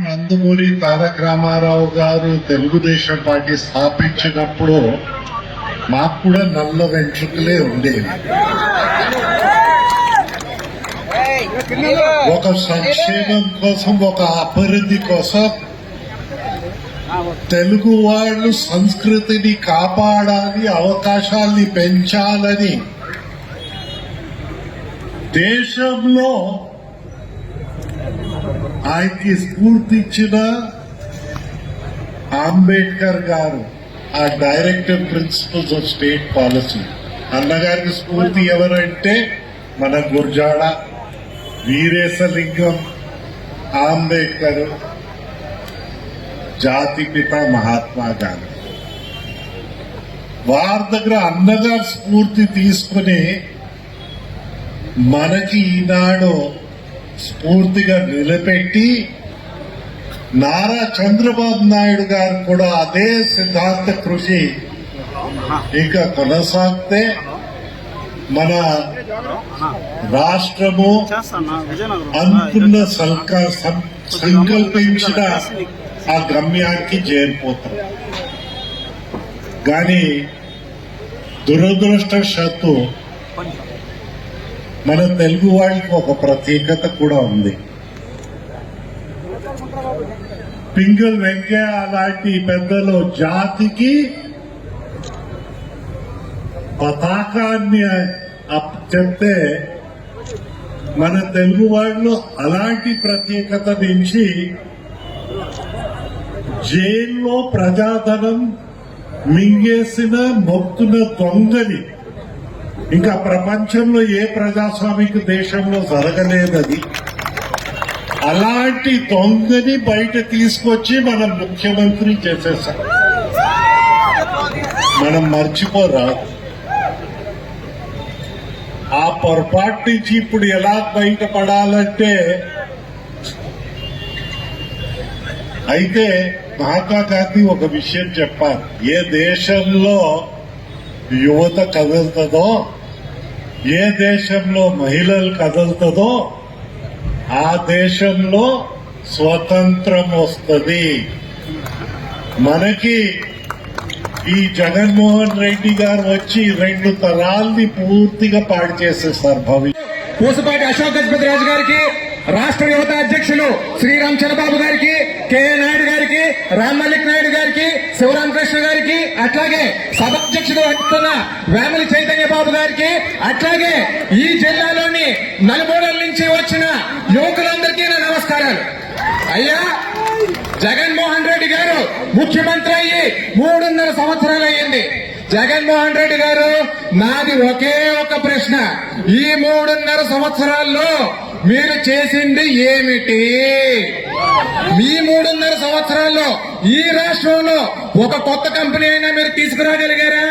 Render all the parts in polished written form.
నందమూరి తారక రామారావు గారు తెలుగుదేశం పార్టీ స్థాపించినప్పుడు మాకు కూడా నల్ల వెంట్రుకలే ఉండేవి. ఒక సంక్షేమం కోసం, ఒక అభివృద్ధి కోసం తెలుగు వాళ్ళు సంస్కృతిని కాపాడాలి, అవకాశాల్ని పెంచాలని దేశంలో ఆయనకి స్ఫూర్తి ఇచ్చిన అంబేద్కర్ గారు ఆ directive principles of state policy. అన్నగారికి స్ఫూర్తి ఎవరంటే మన గుర్జాడ వీరేశలింగం, అంబేద్కర్, జాతిపిత మహాత్మా గాంధీ. వారి దగ్గర అన్నగారు స్ఫూర్తి తీసుకుని మనకి ఈనాడు స్ఫూర్తిగా నిలబెట్టి నారా చంద్రబాబు నాయుడు గారు కూడా అదే సిద్ధాంత కృషి ఇంకా కొనసాగితే మన రాష్ట్రము అనుకున్న సంకల్పించిన ఆ గమ్యానికి చేరిపోతాం. కానీ దురదృష్టవశాత్తు మన తెలుగు వాళ్ళకి ఒక ప్రత్యేకత కూడా ఉంది. పింగళ్ వెంకయ్య అలాంటి పెద్దలు జాతికి పతాకాన్ని చెప్తే మన తెలుగు వాళ్ళు అలాంటి ప్రత్యేకత నుంచి జైల్లో ప్రజాధనం మింగేసిన మొత్తున దొంగని ఇంకా ప్రపంచంలో ఏ ప్రజాస్వామిక దేశంలో జరగలేదది. అలాంటి దొంగని బయట తీసుకొచ్చి మనం ముఖ్యమంత్రి చేసేసాం. మనం మర్చిపోరాదు. ఆ పొరపాటు నుంచి ఇప్పుడు ఎలా బయటపడాలంటే, అయితే మహాత్మా గాంధీ ఒక విషయం చెప్పారు. ఏ దేశంలో యువత కదులుతుందో, ఏ దేశంలో మహిళలు కదులుతుందో ఆ దేశంలో స్వతంత్రం వస్తుంది. మనకి ఈ జగన్మోహన్ రెడ్డి గారు వచ్చి 2 తరాల్ని పూర్తిగా పాడు చేసేస్తారు. పూసపాటి అశోక్ గజపతి రాజు గారికి, రాష్ట్ర యువత అధ్యక్షులు శ్రీరామ్ చంద్రబాబు గారికి, కెఏ నాయుడు గారికి, రామ్ మల్లిక్ నాయుడు గారికి, శివరామకృష్ణ గారికి, అట్లాగే సభాధ్యక్షుడు అంటున్న వేమలి చైతన్య బాబు గారికి, అట్లాగే ఈ జిల్లాలోని నలుమూలల నుంచి వచ్చిన యువకులందరికీ నా నమస్కారాలు. అయ్యా, జగన్మోహన్ రెడ్డి గారు ముఖ్యమంత్రి అయ్యి 3.5 సంవత్సరాలు అయ్యింది. జగన్మోహన్ రెడ్డి గారు, నాది ఒకే ఒక ప్రశ్న. ఈ 3.5 సంవత్సరాల్లో మీరు చేసింది ఏమిటి? మీ 3.5 సంవత్సరాల్లో ఈ రాష్ట్రంలో ఒక కొత్త కంపెనీ అయినా మీరు తీసుకురాగలిగారా?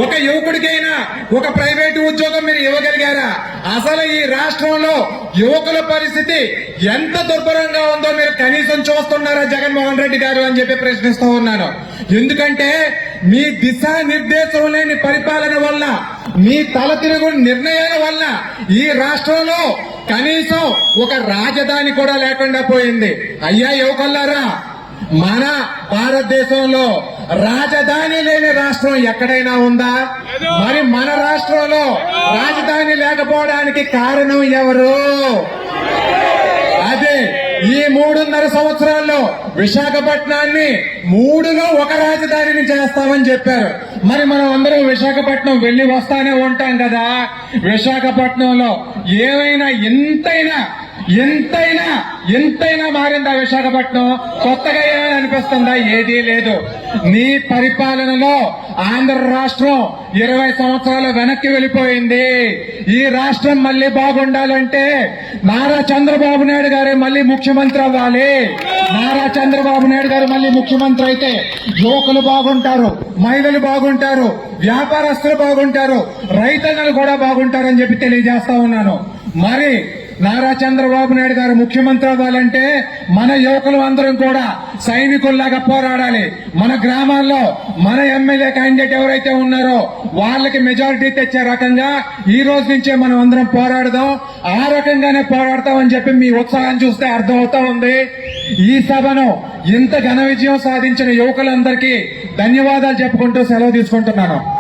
ఒక యువకుడికైనా ఒక ప్రైవేటు ఉద్యోగం మీరు ఇవ్వగలిగారా? అసలు ఈ రాష్ట్రంలో యువకుల పరిస్థితి ఎంత దుర్భరంగా ఉందో మీరు కనీసం చూస్తున్నారా జగన్మోహన్ రెడ్డి గారు అని చెప్పి ప్రశ్నిస్తూ ఉన్నాను. ఎందుకంటే మీ దిశా నిర్దేశం లేని పరిపాలన వల్ల, మీ తలతిరుగు నిర్ణయాల వల్ల ఈ రాష్ట్రంలో కనీసం ఒక రాజధాని కూడా లేకుండా పోయింది. అయ్యా యువకులారా, మన భారతదేశంలో రాజధాని లేని రాష్ట్రం ఎక్కడైనా ఉందా? మరి మన రాష్ట్రంలో రాజధాని లేకపోవడానికి కారణం ఎవరు? అదే ఈ 3.5 సంవత్సరాల్లో విశాఖపట్నాన్ని 3లో ఒక రాజధానిని చేస్తామని చెప్పారు. మరి మనం అందరం విశాఖపట్నం వెళ్లి వస్తానే ఉంటాం కదా. విశాఖపట్నంలో ఏమైనా ఎంతైనా మారిందా? విశాఖపట్నం కొత్తగా ఏమైనా అనిపిస్తుందా? ఏదీ లేదు. నీ పరిపాలనలో ఆంధ్ర రాష్ట్రం 20 సంవత్సరాలు వెనక్కి వెళ్ళిపోయింది. ఈ రాష్ట్రం మళ్లీ బాగుండాలంటే నారా చంద్రబాబు నాయుడు గారే మళ్లీ ముఖ్యమంత్రి అవ్వాలి. నారా చంద్రబాబు నాయుడు గారు మళ్లీ ముఖ్యమంత్రి అయితే యువకులు బాగుంటారు, మహిళలు బాగుంటారు, వ్యాపారస్తులు బాగుంటారు, రైతన్నలు కూడా బాగుంటారని చెప్పి తెలియజేస్తా ఉన్నాను. మరి నారా చంద్రబాబు నాయుడు గారు ముఖ్యమంత్రి అవ్వాలంటే మన యువకులు అందరం కూడా సైనికుల్లాగా పోరాడాలి. మన గ్రామాల్లో మన ఎమ్మెల్యే క్యాండిడేట్ ఎవరైతే ఉన్నారో వాళ్ళకి మెజారిటీ తెచ్చే రకంగా ఈ రోజు నుంచే మనం అందరం పోరాడదాం. ఆ రకంగానే పోరాడతామని చెప్పి మీ ఉత్సాహం చూస్తే అర్థమవుతా ఉంది. ఈ సభను ఇంత ఘన విజయం సాధించిన యువకులందరికీ ధన్యవాదాలు చెప్పుకుంటూ సెలవు తీసుకుంటున్నాను.